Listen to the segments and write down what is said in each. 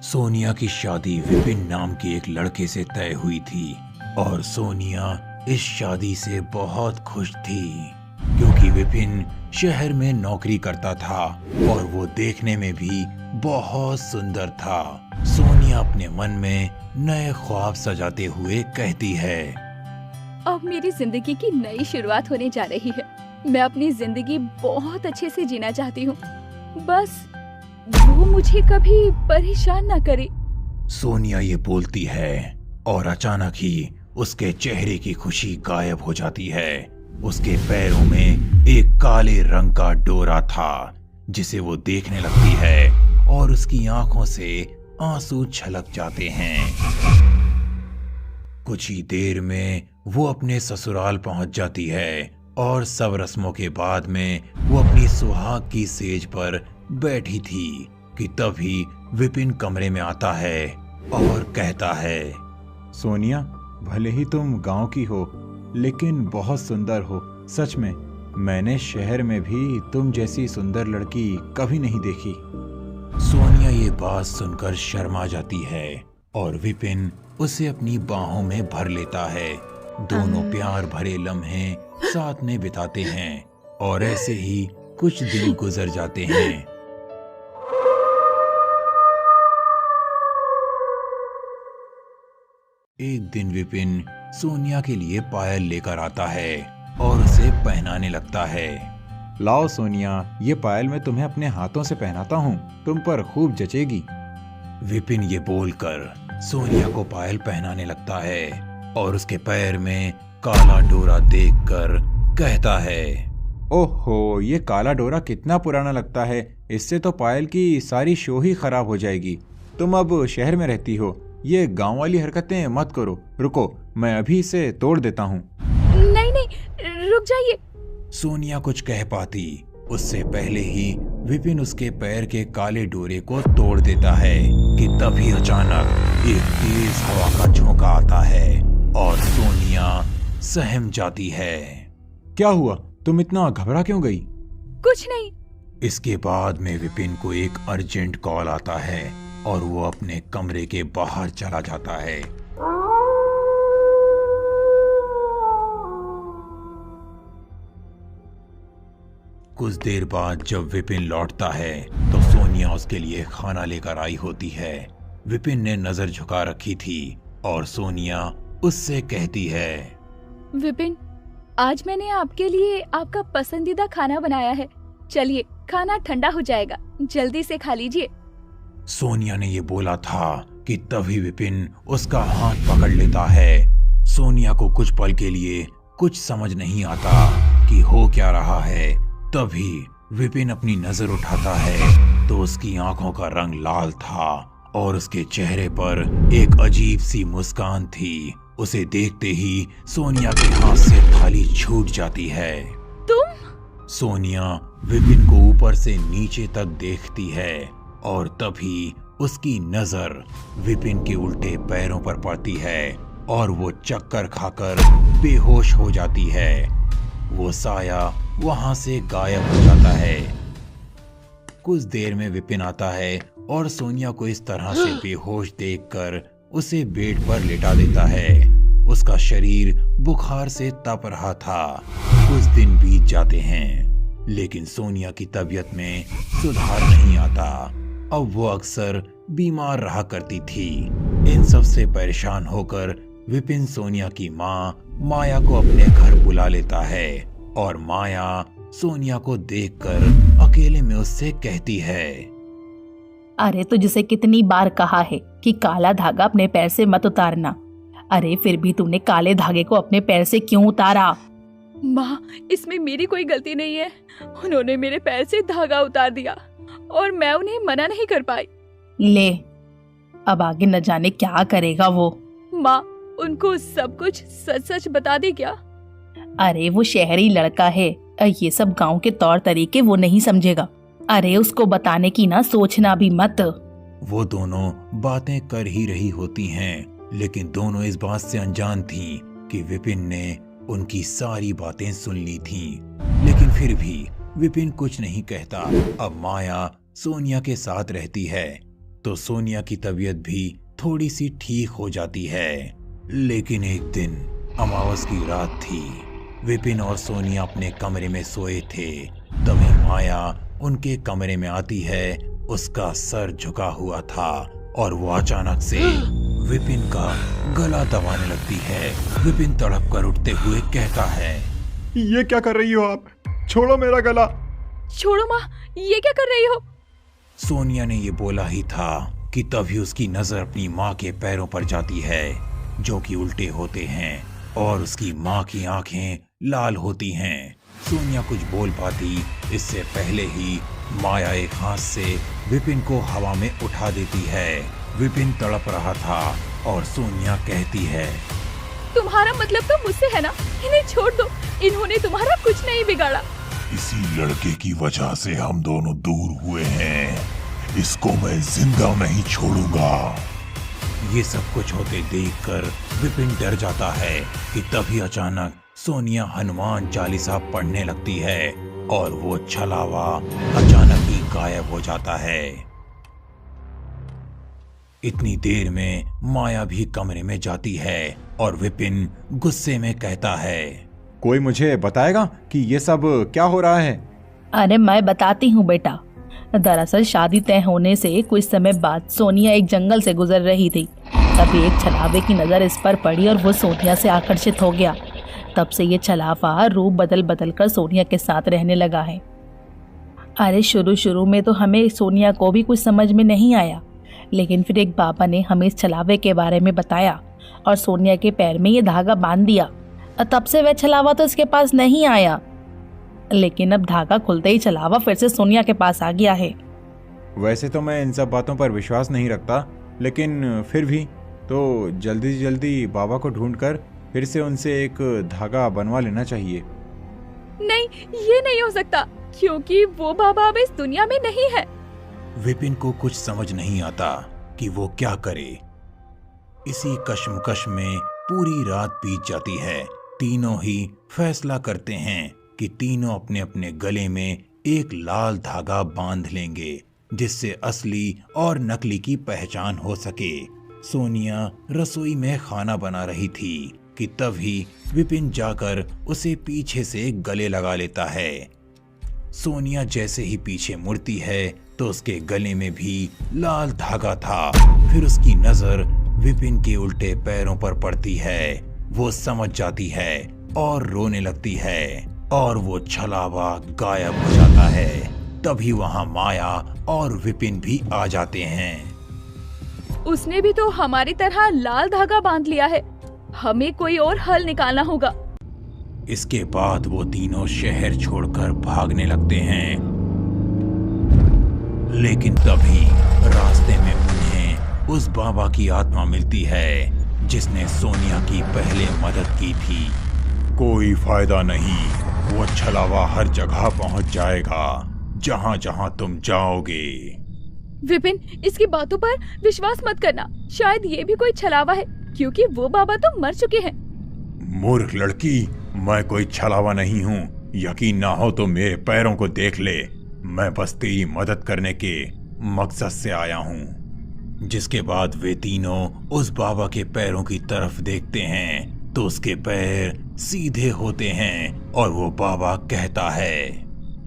सोनिया की शादी विपिन नाम के एक लड़के से तय हुई थी और सोनिया इस शादी से बहुत खुश थी क्योंकि विपिन शहर में नौकरी करता था और वो देखने में भी बहुत सुंदर था। सोनिया अपने मन में नए ख्वाब सजाते हुए कहती है, अब मेरी जिंदगी की नई शुरुआत होने जा रही है। मैं अपनी जिंदगी बहुत अच्छे से जीना चाहती हूँ, बस वो मुझे कभी परेशान ना करे। सोनिया ये बोलती है और अचानक ही उसके चेहरे की खुशी गायब हो जाती है। उसके पैरों में एक काले रंग का डोरा था जिसे वो देखने लगती है और उसकी आंखों से आंसू छलक जाते हैं। कुछ ही देर में वो अपने ससुराल पहुंच जाती है और सब रस्मों के बाद में वो अपनी सुहाग की सेज पर बैठी थी कि तभी विपिन कमरे में आता है और कहता है, सोनिया, भले ही तुम गांव की हो लेकिन बहुत सुंदर हो। सच में मैंने शहर में भी तुम जैसी सुंदर लड़की कभी नहीं देखी। सोनिया ये बात सुनकर शर्मा जाती है और विपिन उसे अपनी बाहों में भर लेता है। दोनों प्यार भरे लम्हे साथ में बिताते हैं और ऐसे ही कुछ दिन गुजर जाते हैं। एक दिन विपिन सोनिया के लिए पायल लेकर आता है और उसे पहनाने लगता है। लाओ सोनिया, ये पायल मैं तुम्हें अपने हाथों से पहनाता हूँ, तुम पर खूब जचेगी। विपिन ये बोलकर सोनिया को पायल पहनाने लगता है और उसके पैर में काला डोरा देखकर कहता है, ओहो, ये काला डोरा कितना पुराना लगता है। इससे तो पायल की सारी शो ही खराब हो जाएगी। तुम अब शहर में रहती हो, ये गांव वाली हरकतें मत करो। रुको, मैं अभी इसे तोड़ देता हूँ। नहीं नहीं, रुक जाइए। सोनिया कुछ कह पाती उससे पहले ही विपिन उसके पैर के काले डोरे को तोड़ देता है कि तभी अचानक एक तेज हवा का झोंका आता है और सोनिया सहम जाती है। क्या हुआ? तुम इतना घबरा क्यों गई? कुछ नहीं। इसके बाद में विपिन को एक अर्जेंट कॉल आता है और वो अपने कमरे के बाहर चला जाता है। कुछ देर बाद जब विपिन लौटता है तो सोनिया उसके लिए खाना लेकर आई होती है। विपिन ने नजर झुका रखी थी और सोनिया उससे कहती है, विपिन, आज मैंने आपके लिए आपका पसंदीदा खाना बनाया है। चलिए, खाना ठंडा हो जाएगा, जल्दी से खा लीजिए। सोनिया ने ये बोला था कि तभी विपिन उसका हाथ पकड़ लेता है। सोनिया को कुछ पल के लिए कुछ समझ नहीं आता कि हो क्या रहा है। तभी विपिन अपनी नजर उठाता है तो उसकी आंखों का रंग लाल था और उसके चेहरे पर एक अजीब सी मुस्कान थी। उसे देखते ही सोनिया के हाथ से थाली छूट जाती है। तुम? सोनिया विपिन को ऊपर से नीचे तक देखती है और तभी उसकी नजर विपिन के उल्टे पैरों पर पड़ती है और वो चक्कर खाकर बेहोश हो जाती है। वो साया वहां से गायब हो जाता है। कुछ देर में विपिन आता है और सोनिया को इस तरह से बेहोश देखकर उसे बेड पर लेटा देता है। उसका शरीर बुखार से तप रहा था। कुछ दिन बीत जाते हैं लेकिन सोनिया की तबीयत में सुधार नहीं आता। अब वो अक्सर बीमार रहा करती थी। इन सब से परेशान होकर विपिन सोनिया की माँ माया को अपने घर बुला लेता है और माया सोनिया को देखकर अकेले में उससे कहती है, अरे तुझसे कितनी बार कहा है कि काला धागा अपने पैर से मत उतारना। अरे फिर भी तूने काले धागे को अपने पैर से क्यों उतारा? माँ, इसमें मेरी कोई गलती नहीं है। उन्होंने मेरे पैर से धागा उतार दिया और मैं उन्हें मना नहीं कर पाई। ले, अब आगे न जाने क्या करेगा वो। माँ, उनको सब कुछ सच सच बता दे क्या? अरे वो शहरी लड़का है, ये सब गांव के तौर तरीके वो नहीं समझेगा। अरे उसको बताने की ना सोचना भी मत। वो दोनों बातें कर ही रही होती हैं लेकिन दोनों इस बात से अनजान थीं कि विपिन ने उनकी सारी बातें सुन ली थीं। लेकिन फिर भी विपिन कुछ नहीं कहता। अब माया सोनिया के साथ रहती है तो सोनिया की तबीयत भी थोड़ी सी ठीक हो जाती है। लेकिन एक दिन अमावस की रात थी। विपिन और सोनिया अपने कमरे में सोए थे। तभी माया उनके कमरे में आती है। उसका सर झुका हुआ था और वो अचानक से विपिन का गला दबाने लगती है। विपिन तड़प कर उठते हुए कहता है, ये क्या कर रही हो आप? छोड़ो मेरा गला। छोड़ो माँ, ये क्या कर रही हो? सोनिया ने ये बोला ही था कि तभी उसकी नजर अपनी माँ के पैरों पर जाती है, जो कि उल्टे होते हैं, और उसकी माँ की आंखें लाल होती हैं। सोनिया कुछ बोल पाती इससे पहले ही माया एक हाथ से विपिन को हवा में उठा देती है। विपिन तड़प रहा था और सोनिया कहती है, तुम्हारा मतलब तो मुझसे है ना? इन्हें छोड़ दो, इन्होंने तुम्हारा कुछ नहीं बिगाड़ा। इसी लड़के की वजह से हम दोनों दूर हुए हैं। इसको मैं जिंदा नहीं छोड़ूंगा। ये सब कुछ होते देखकर विपिन डर जाता है कि तभी अचानक सोनिया हनुमान चालीसा पढ़ने लगती है और वो छलावा अचानक ही गायब हो जाता है। इतनी देर में माया भी कमरे में जाती है और विपिन गुस्से में कहता है, कोई मुझे बताएगा कि ये सब क्या हो रहा है? अरे मैं बताती हूँ बेटा। दरअसल शादी तय होने से कुछ समय बाद सोनिया एक जंगल से गुजर रही थी। तभी एक छलावे की नज़र इस पर पड़ी और वो सोनिया से आकर्षित हो गया। तब से ये छलावा रूप बदल बदल कर सोनिया के साथ रहने लगा है। अरे शुरू में तो हमें सोनिया को भी कुछ समझ में नहीं आया, लेकिन फिर एक बाबा ने हमें इस छलावे के बारे में बताया और सोनिया के पैर में ये धागा बांध दिया। तब से वह छलावा तो इसके पास नहीं आया, लेकिन अब धागा खुलते ही छलावा फिर से सोनिया के पास आ गया है। वैसे तो मैं इन सब बातों पर विश्वास नहीं रखता, लेकिन फिर भी तो जल्दी से जल्दी बाबा को ढूंढकर फिर से उनसे एक धागा बनवा लेना चाहिए। नहीं, ये नहीं हो सकता, क्योंकि वो बाबा अब इस दुनिया में नहीं है। विपिन को कुछ समझ नहीं आता कि वो क्या करे। इसी कश्मकश में पूरी रात बीत जाती है। तीनों ही फैसला करते हैं कि तीनों अपने अपने गले में एक लाल धागा बांध लेंगे, जिससे असली और नकली की पहचान हो सके। सोनिया रसोई में खाना बना रही थी कि तभी विपिन जाकर उसे पीछे से गले लगा लेता है। सोनिया जैसे ही पीछे मुड़ती है तो उसके गले में भी लाल धागा था। फिर उसकी नजर विपिन के उल्टे पैरों पर पड़ती है। वो समझ जाती है और रोने लगती है और वो छलावा गायब हो जाता है। तभी वहां माया और विपिन भी आ जाते हैं। उसने भी तो हमारी तरह लाल धागा बांध लिया है। हमें कोई और हल निकालना होगा। इसके बाद वो तीनों शहर छोड़कर भागने लगते हैं। लेकिन तभी रास्ते में उन्हें उस बाबा की आत्मा मिलती है जिसने सोनिया की पहले मदद की थी। कोई फायदा नहीं, वो छलावा हर जगह पहुंच जाएगा जहां जहां तुम जाओगे। विपिन, इसकी बातों पर विश्वास मत करना। शायद ये भी कोई छलावा है, क्योंकि वो बाबा तो मर चुके हैं। मूर्ख लड़की, मैं कोई छलावा नहीं हूँ। यकीन ना हो तो मेरे पैरों को देख ले। मैं बस तेरी मदद करने के मकसद से आया हूँ। जिसके बाद वे तीनों उस बाबा के पैरों की तरफ देखते हैं तो उसके पैर सीधे होते हैं और वो बाबा कहता है,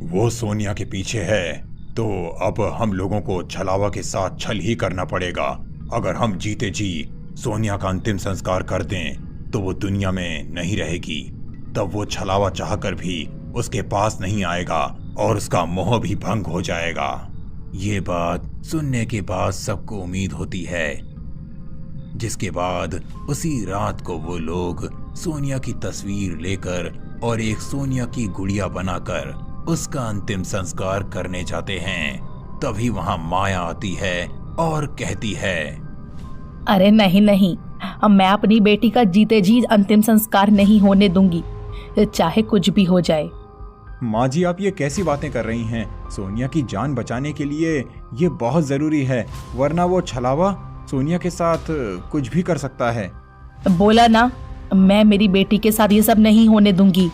वो सोनिया के पीछे है, तो अब हम लोगों को छलावा के साथ छल ही करना पड़ेगा। अगर हम जीते जी सोनिया का अंतिम संस्कार कर दें तो वो दुनिया में नहीं रहेगी। तब वो छलावा चाहकर भी उसके पास नहीं आएगा और उसका मोह भी भंग हो जाएगा। ये बात सुनने के बाद सबको उम्मीद होती है। जिसके बाद उसी रात को वो लोग सोनिया की तस्वीर लेकर और एक सोनिया की गुड़िया बनाकर उसका अंतिम संस्कार करने जाते हैं। तभी वहां माया आती है और कहती है, अरे नहीं नहीं, अब मैं अपनी बेटी का जीते जी अंतिम संस्कार नहीं होने दूंगी, चाहे कुछ भी हो जाए। माँ जी, आप ये कैसी बातें कर रही हैं? सोनिया की जान बचाने के लिए ये बहुत जरूरी है, वरना वो छलावा सोनिया के साथ कुछ भी कर सकता है। बोला ना, मैं मेरी बेटी के साथ ये सब नहीं होने दूंगी।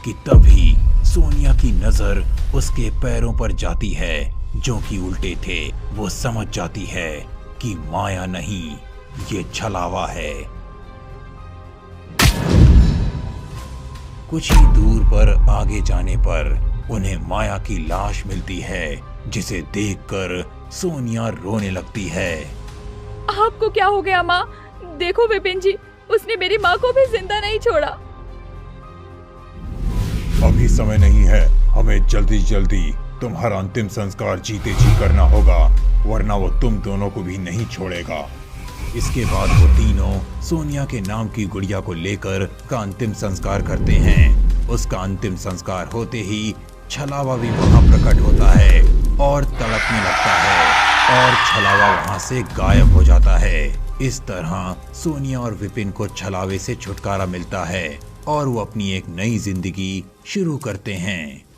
कि तभी सोनिया की नजर उसके पैरों पर जाती है जो कि उल्टे थे, वो समझ जाती है कि माया नहीं, ये छलावा है। कुछ ही दूर पर आगे जाने पर उन्हें माया की लाश मिलती है, जिसे देखकर सोनिया रोने लगती है। आपको क्या हो गया माँ? देखो विपिन जी, उसने मेरी माँ को भी जिंदा नहीं छोड़ा। अभी समय नहीं है, हमें जल्दी जल्दी तुम्हारा अंतिम संस्कार जीते जी करना होगा, वरना वो तुम दोनों को भी नहीं छोड़ेगा। इसके बाद वो तीनों सोनिया के नाम की गुड़िया को लेकर का अंतिम संस्कार करते हैं। उसका अंतिम संस्कार होते ही छलावा भी वहां प्रकट होता है और तड़पने लगता है और छलावा वहां से गायब हो जाता है। इस तरह सोनिया और विपिन को छलावे से छुटकारा मिलता है और वो अपनी एक नई जिंदगी शुरू करते हैं।